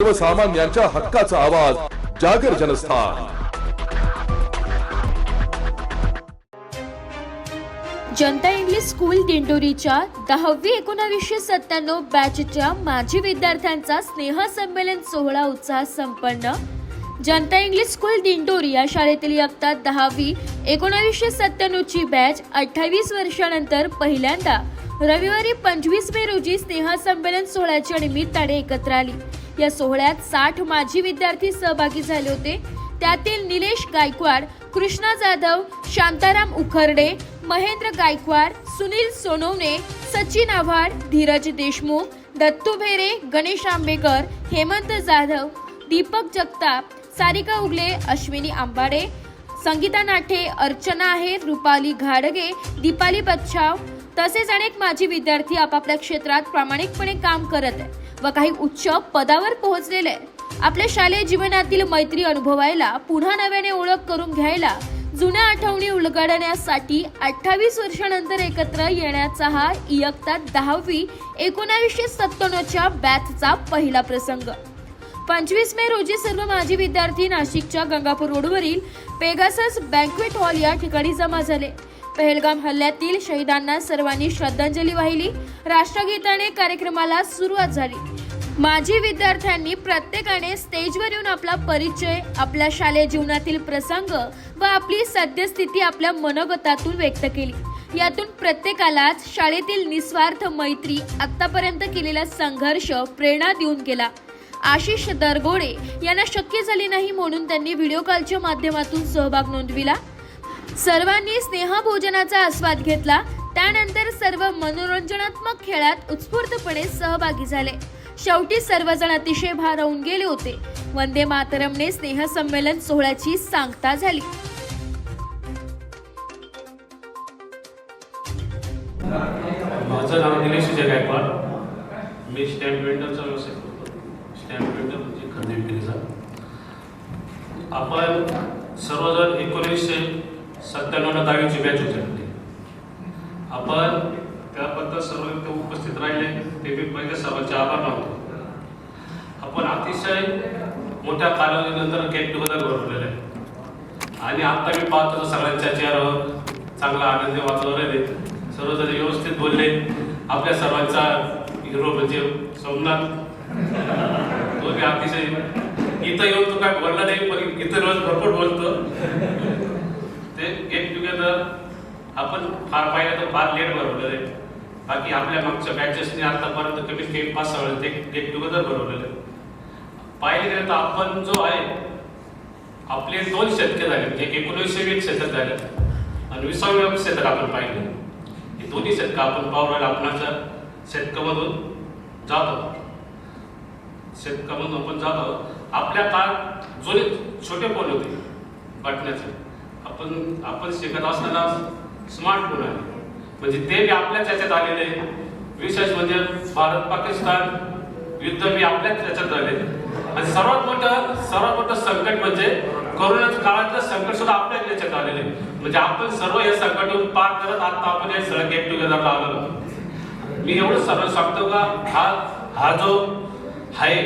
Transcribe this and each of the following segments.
सर्वसामान्यांच्या हक्काचा आवाज जागर जनस्थान। जनता इंग्लिश स्कूल दिंडोरीच्या 10वी 1997 बॅचच्या माजी विद्यार्थ्यांचा स्नेहसंमेलन सोहळा उत्साहात संपन्न। जनता इंग्लिश स्कूल दिंडोरी या शाळेतील इयत्ता 10वी 1997 ची बॅच 28 वर्षांनंतर पहिल्यांदा रविवारी 25 मे रोजी स्नेहसंमेलन सोहळ्याच्या निमित्ताने एकत्र आली। या सोहळ्यात 60 माजी विद्यार्थी सहभागी झाले होते। त्यातील निलेश गायकवाड, कृष्णा जाधव, शांताराम उखर्डे, महेंद्र गायकवाड, सुनील सोनवणे, सचिन आव्हाड, धीरज देशमुख, दत्तू भेरे, गणेश आंबेकर, हेमंत जाधव, दीपक जगताप, सारिका उगले, अश्विनी आंबाडे, संगीता नाठे, अर्चना आहेर, रुपाली घाडगे, दीपाली बच्चाव तसेच अनेक माजी विद्यार्थी आपापल्या क्षेत्रात प्रामाणिकपणे काम करत आहेत व काही उच्च पदावर पोहोचलेले आहेत। आपल्या शालेय जीवनातील मैत्री अनुभवायला, पुन्हा नव्याने ओळख करून घ्यायला, जुन्या आठवणी उलगडण्यासाठी 28 वर्षांनंतर एकत्र येण्याचा हा इयत्ता 10वी 1997 च्या बॅचचा पहिला प्रसंग। 25 मे रोजी सर्व माजी विद्यार्थी नाशिकच्या गंगापूर रोडवरील पेगासस बँक्वेट हॉल या ठिकाणी जमा झाले। पहलगाम हल्ल्यातील शहीदांना सर्वांनी श्रद्धांजली वाहिली। राष्ट्रगीताने कार्यक्रमाला सुरुवात झाली। माजी विद्यार्थ्यांनी प्रत्येकाने स्टेजवर येऊन आपला परिचय, आपल्या शालेय जीवनातील प्रसंग व आपली सद्यस्थिती आपल्या मनोगतातून व्यक्त केली। यातून प्रत्येकालाच शाळेतील निस्वार्थ मैत्री, आतापर्यंत केलेला संघर्ष प्रेरणा देऊन गेला। आशिष दरगोडे यांना शक्य झाले नाही म्हणून त्यांनी व्हिडिओ कॉलच्या माध्यमातून सहभाग नोंदविला। सर्वांनी स्नेहभोजनाचा आस्वाद घेतला। त्यानंतर सर्व मनोरंजनात्मक खेळात उत्स्फूर्तपणे सहभागी झाले। शेवटी सर्वजण अतिशय भारावून गेले होते। वंदे मातरमने स्नेहसंमेलन सोहळ्याची सांगता झाली। माझं नाव निलेश गायकवाड, मी स्टॅम्प वेंडरचा व्यवसाय करतो। स्टॅम्प वेंडर म्हणजे खरेदी विक्रीचा। आपण सर्वजण 1997 10वीची बॅच होती। आपण त्याबद्दल सर्व इथे उपस्थित राहिले ते मी पहिले सर्वांचे आभार मानतो। आपण अतिशय मोठ्या कालावधीनंतर गेट टुगेदर भरवलेलं आहे आणि आता मी पाहतो सगळ्यांच्या चेहऱ्यावर चांगला आनंदी वातावरण आहे। सर्वजण व्यवस्थित बोलले। आपल्या सर्वांचा हिरो म्हणजे सोमनाथ, तो मी अतिशय इथं येऊन तो काय बोलला नाही पण इतर रोज भरपूर बोलतो। ते गेट टुगेदर आपण फार पाहिलं तर फार लेट भरवलेलं आहे। बाकी आपल्या मागच्या बॅचेसने आतापर्यंत कमीत कमी 5-6 वेळेस ते गेट टुगेदर भरवलेलं आहे। पाहिले गेलं तर आपण जो आहे आपले 2 शतके झाले, एक 1920 शतक झाले आणि 20व्या शतक आपण पाहिले। हे दोन्ही शतक आपण पाहू राहिलो। आपणाच्या शतकामधून जातो, शतकामधून आपण जातो। आपल्या काळात जुने छोटे फोन होते बटनाचे, आपण शिकत असताना स्मार्टफोन आहे म्हणजे ते बी आपल्याच याच्यात आलेले आहे। विशेष म्हणजे भारत पाकिस्तान युद्ध बी आपल्याच याच्यात झाले आणि सर्वात मोठं संकट म्हणजे कोरोनाच्या काळातलं संकट सुद्धा आपल्याच याच्यात आलेले आहे। म्हणजे आपण सर्व हे संकट पार करत आता आपण हे सगळं गेट टुगेदरला आलो। मी एवढं सर्व सांगतो का हा जो आहे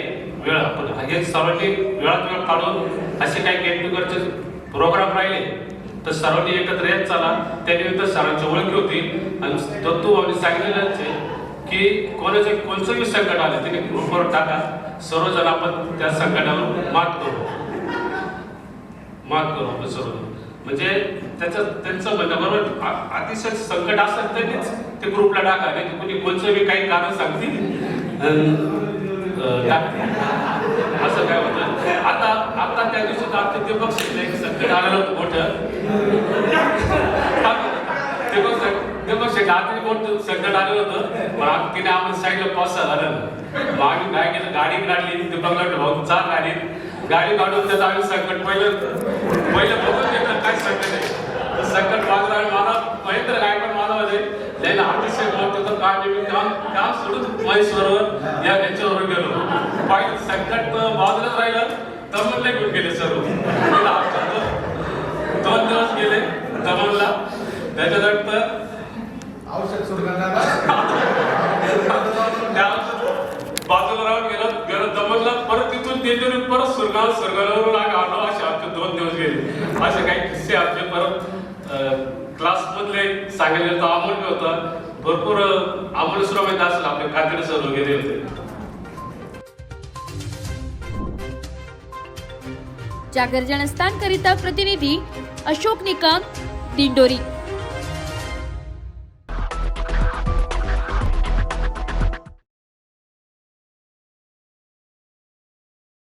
वेळ, आपण हे सर्वांनी वेळात वेळ काढून असे काही गेट टुगेदरचे प्रोग्राम राहिले तर सर्वांनी एकत्र येत चला। त्यानिमित्त सर्वांची ओळख होती आणि तत्व सांगितलेलंच आहे की कोणचंही संकट आलं त्याने ग्रुपवर टाका, सर्वजण आपण त्या संकटावर मात करू आपण सर्वजण। म्हणजे त्यांचं म्हणणं बरोबर, अतिशय संकट असतं त्यांनीच ते ग्रुपला टाका, नाही कोणी कोणचं बी काही कारण सांगतील असं काय होतं। आता त्या दिवशी तर आपले दीपक शेठ संकट आलेलं होतं मोठं। दीपक शेठ आधी मोठं संकट आलेलं होतं पण तिने आपण सांगितलं 5-6 झालं। मग आम्ही काय केलं, गाडी काढली, दीपकला भाऊ चाल गाडी काढून त्याचं आम्ही संकट पहिलं बघून घेतलं काय संकट आहे। संकट बाजूला मला महेंद्र गायकवाड मला म्हणजे त्याला अतिशय मोठं होतं काय मी काम सोडून महेश्वरवर या याच्यावर गेलो। पाहिलं संकट बाजूलाच राहिलं दमनला घेऊन गेले सर्व। 2 दिवस गेले दमनला, त्याच्यानंतर औषध बाजूला राहून गेलो दमनला, परत तिथून दिंडोरी परत सुरगावरून आलो असे आमचे 2 दिवस गेले. असे काही किस्से आमचे परत क्लासमधले सांगितले तर अमोल बी होता, भरपूर अमोल सुद्धा माहिती असेल आपले कातडे सर वगैरे होते. जागर जनस्थान करिता प्रतिनिधी अशोक निकम, दिंडोरी.